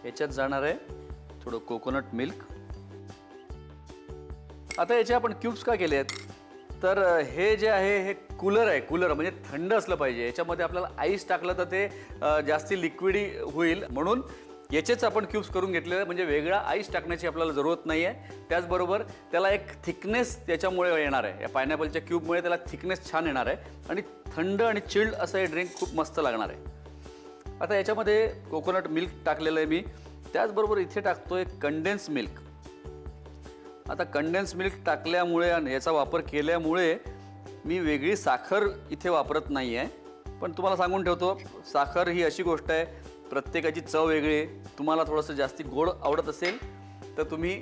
याच्यात जाणार आहे थोडं कोकोनट मिल्क। आता याचे आपण क्यूब्स का केले आहेत तर हे जे आहे हे कूलर आहे, कूलर म्हणजे थंड असलं पाहिजे। याच्यामध्ये आपल्याला आईस टाकलं तर ते जास्ती लिक्विडी होईल, म्हणून याचेच आपण क्यूब्स करून घेतलेले, म्हणजे वेगळा आईस टाकण्याची आपल्याला जरूरत नाही आहे। त्याचबरोबर त्याला एक थिकनेस त्याच्यामुळे येणार आहे, या पायनॅपलच्या क्यूबमुळे त्याला थिकनेस छान येणार आहे आणि थंड आणि चिल्ड असं हे ड्रिंक खूप मस्त लागणार आहे। आता याच्यामध्ये कोकोनट मिल्क टाकलेलं आहे मी, त्याचबरोबर इथे टाकतोय कंडेन्स मिल्क। आता कंडेन्स मिल्क टाकल्यामुळे आणि याचा वापर केल्यामुळे मी वेगळी साखर इथे वापरत नाही आहे, पण तुम्हाला सांगून ठेवतो साखर ही अशी गोष्ट आहे, प्रत्येकाची चव वेगळी आहे। तुम्हाला थोडंसं जास्ती गोड आवडत असेल तर तुम्ही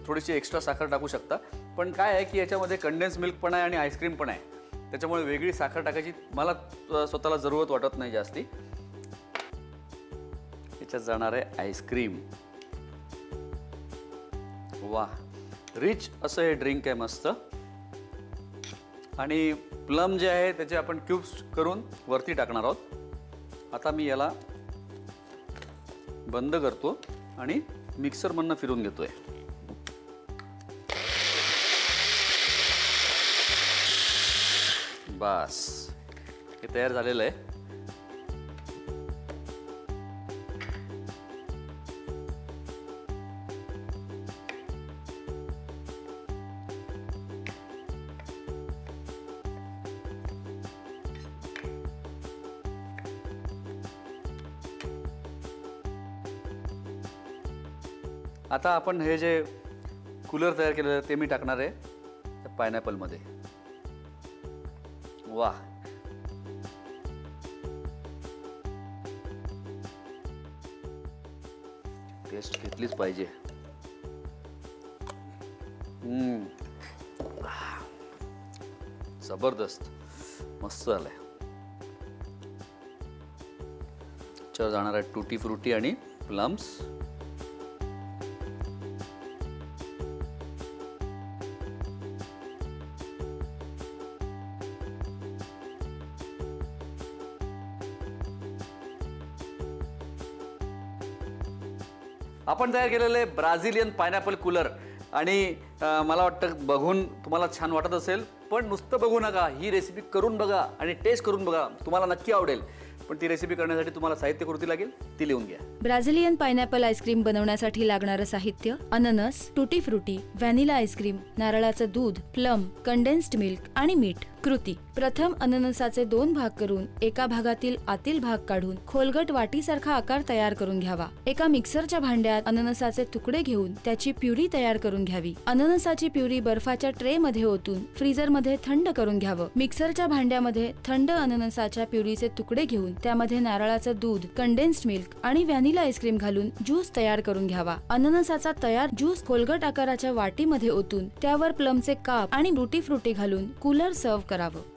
थोडीशी एक्स्ट्रा साखर टाकू शकता, पण काय आहे की याच्यामध्ये कंडेन्स मिल्क पण आहे आणि आईस्क्रीम पण आहे, त्याच्यामुळे वेगळी साखर टाकायची मला स्वतःला जरूरत वाटत नाही जास्ती। याच्यात जाणार आहे आईस्क्रीम। वाह, रिच असं हे ड्रिंक आहे मस्त। आणि प्लम जे आहे त्याचे आपण क्यूब्स करून वरती टाकणार आहोत। आता मी याला बंद करतो आणि मिक्सरमधनं फिरून घेतोय। बस, हे तयार झालेलं आहे। आता आपण हे जे कूलर तयार केलेलं आहे ते मी टाकणार आहे पायनॅपल मध्ये। वाह, टेस्ट घेतलीच पाहिजे। जबरदस्त, मस्त झालंय। चल जाणार आहे टूटी फ्रुटी आणि प्लम्स। आपण तयार केलेले ब्राझिलियन पायनॅपल कूलर, आणि मला वाटतं बघून तुम्हाला छान वाटत असेल, पण नुसतं बघू नका, ही रेसिपी करून बघा आणि टेस्ट करून बघा, तुम्हाला नक्की आवडेल। पण ती रेसिपी करण्यासाठी तुम्हाला साहित्य कृती लागेल, ती लिहून घ्या। ब्राझिलियन पायनॅपल आईस्क्रीम बनवण्यासाठी लागणारं साहित्य: अननस, टूटी फ्रुटी, व्हॅनिला आईस्क्रीम, नारळाचं दूध, प्लम, कंडेन्स्ड मिल्क आणि मीठ। कृती: प्रथम अननसाचे 2 भाग करून एका भागातील आतील भाग काढून खोलगट वाटीसारखा आकार तयार करून घ्यावा। एका मिक्सरच्या भांड्यात अननसाचे तुकडे घेऊन त्याची प्युरी तयार करून घ्यावी। अननसाची प्युरी बर्फाच्या ट्रे मध्ये ओतून फ्रीजर मध्ये थंड करून घ्यावं। मिक्सरच्या भांड्यामध्ये थंड अननसाच्या प्युरीचे तुकडे घेऊन त्यामध्ये नारळाचं दूध, कंडेन्स्ड मिल्क आणि व्हॅनिला आईस्क्रीम घालून ज्यूस तयार करून घ्यावा। अननसाचा तयार ज्यूस खोलगट आकाराच्या वाटीमध्ये ओतून त्यावर प्लमचे काप आणि टूटी फ्रुटी घालून कूलर सर्व्ह करावं।